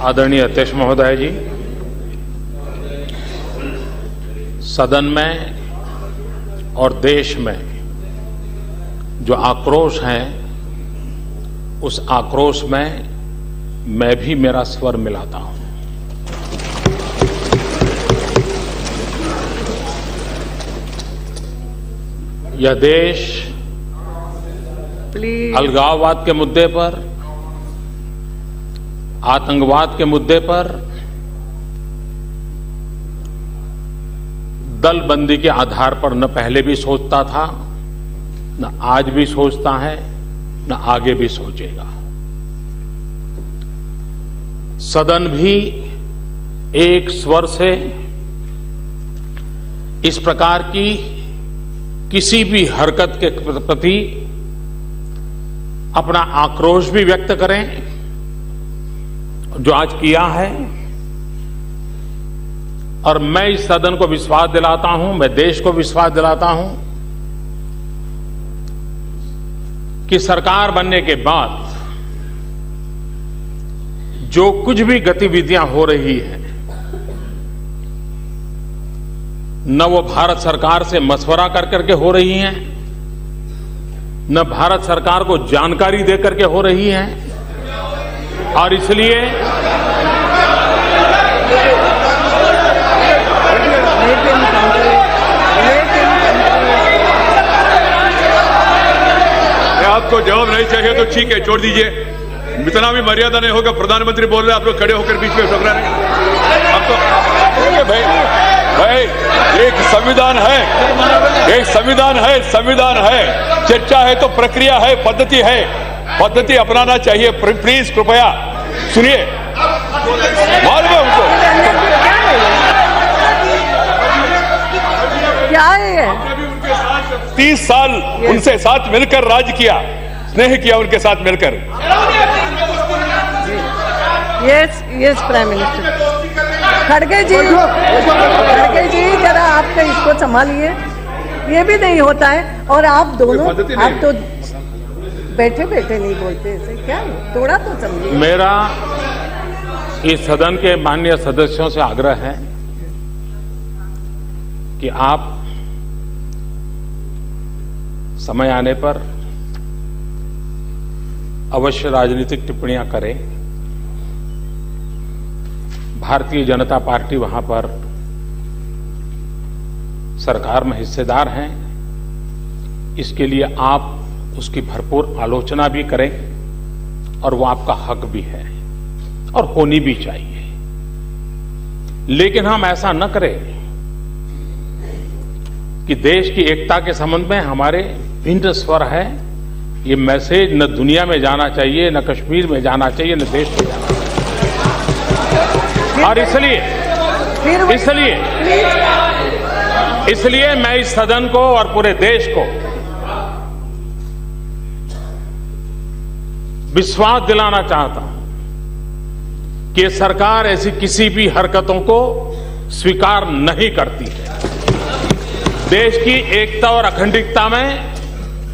आदरणीय अध्यक्ष महोदय जी, सदन में और देश में जो आक्रोश है, उस आक्रोश में मैं भी मेरा स्वर मिलाता हूं। यह देश अलगाववाद के मुद्दे पर, आतंकवाद के मुद्दे पर दलबंदी के आधार पर न पहले भी सोचता था, न आज भी सोचता है, न आगे भी सोचेगा। सदन भी एक स्वर से इस प्रकार की किसी भी हरकत के प्रति अपना आक्रोश भी व्यक्त करें, जो आज किया है। और मैं इस सदन को विश्वास दिलाता हूं, मैं देश को विश्वास दिलाता हूं कि सरकार बनने के बाद जो कुछ भी गतिविधियां हो रही हैं, न वो भारत सरकार से मशवरा कर करके हो रही हैं, न भारत सरकार को जानकारी दे करके हो रही हैं, और इसलिए आपको जवाब नहीं चाहिए तो ठीक है, छोड़ दीजिए। इतना भी मर्यादा नहीं होगा। प्रधानमंत्री बोल रहे हैं, आप लोग खड़े होकर बीच में टकरा रहे। आपको भाई एक संविधान है, एक संविधान है। चर्चा है तो प्रक्रिया है, पद्धति अपनाना चाहिए। प्लीज कृपया सुनिए। मालूम है उनको क्या है? 30 साल उनसे साथ मिलकर राज किया, स्नेह किया उनके साथ मिलकर। यस प्राइम मिनिस्टर खड़गे जी, जरा आपका इसको संभालिए। ये भी नहीं होता है। और आप दोनों, आप तो बैठे बैठे नहीं बोलते, ऐसे क्या है? थोड़ा तो समझिए। मेरा इस सदन के माननीय सदस्यों से आग्रह है कि आप समय आने पर अवश्य राजनीतिक टिप्पणियां करें। भारतीय जनता पार्टी वहां पर सरकार में हिस्सेदार हैं, इसके लिए आप उसकी भरपूर आलोचना भी करें, और वो आपका हक भी है और होनी भी चाहिए। लेकिन हम ऐसा न करें कि देश की एकता के संबंध में हमारे भिन्न स्वर है। ये मैसेज न दुनिया में जाना चाहिए, न कश्मीर में जाना चाहिए, न देश में जाना चाहिए। और इसलिए मैं इस सदन को और पूरे देश को विश्वास दिलाना चाहता हूं कि सरकार ऐसी किसी भी हरकतों को स्वीकार नहीं करती है। देश की एकता और अखंडता में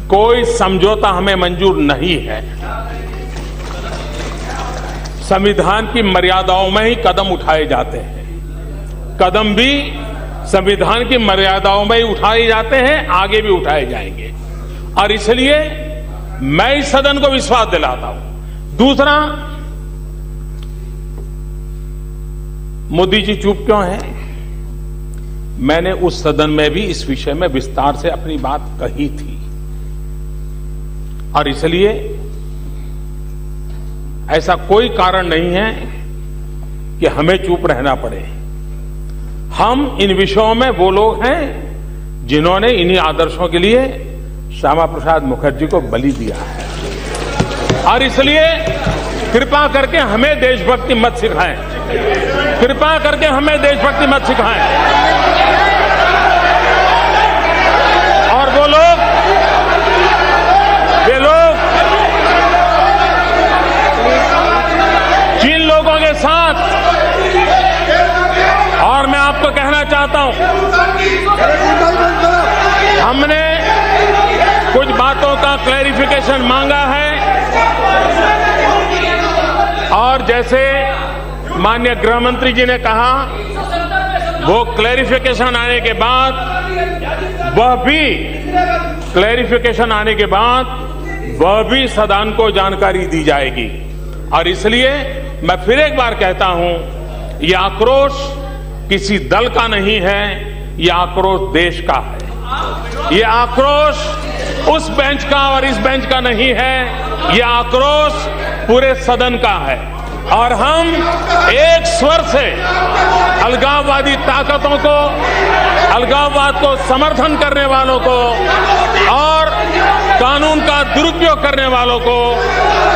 कोई समझौता हमें मंजूर नहीं है। संविधान की मर्यादाओं में ही कदम उठाए जाते हैं। कदम भी संविधान की मर्यादाओं में ही उठाए जाते हैं, आगे भी उठाए जाएंगे। और इसलिए मैं इस सदन को विश्वास दिलाता हूं। दूसरा, मोदी जी चुप क्यों हैं? मैंने उस सदन में भी इस विषय में विस्तार से अपनी बात कही थी, और इसलिए ऐसा कोई कारण नहीं है कि हमें चुप रहना पड़े। हम इन विषयों में वो लोग हैं जिन्होंने इन्हीं आदर्शों के लिए श्यामा प्रसाद मुखर्जी को बलि दिया है। और इसलिए कृपा करके हमें देशभक्ति मत सिखाएं, कृपा करके हमें देशभक्ति मत सिखाएं। और वो लोग जिन लोगों के साथ, और मैं आपको कहना चाहता हूं, हमने कुछ बातों का क्लैरिफिकेशन मांगा है, और जैसे माननीय गृह मंत्री जी ने कहा वो क्लैरिफिकेशन आने के बाद वह भी सदन को जानकारी दी जाएगी। और इसलिए मैं फिर एक बार कहता हूं, यह आक्रोश किसी दल का नहीं है, यह आक्रोश देश का है। यह आक्रोश उस बेंच का और इस बेंच का नहीं है, यह आक्रोश पूरे सदन का है। और हम एक स्वर से अलगाववादी ताकतों को, अलगाववाद को समर्थन करने वालों को और कानून का दुरुपयोग करने वालों को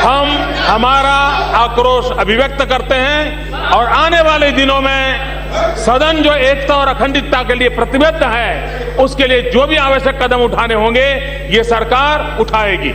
हम हमारा आक्रोश अभिव्यक्त करते हैं। और आने वाले दिनों में सदन जो एकता और अखंडितता के लिए प्रतिबद्ध है, उसके लिए जो भी आवश्यक कदम उठाने होंगे ये सरकार उठाएगी।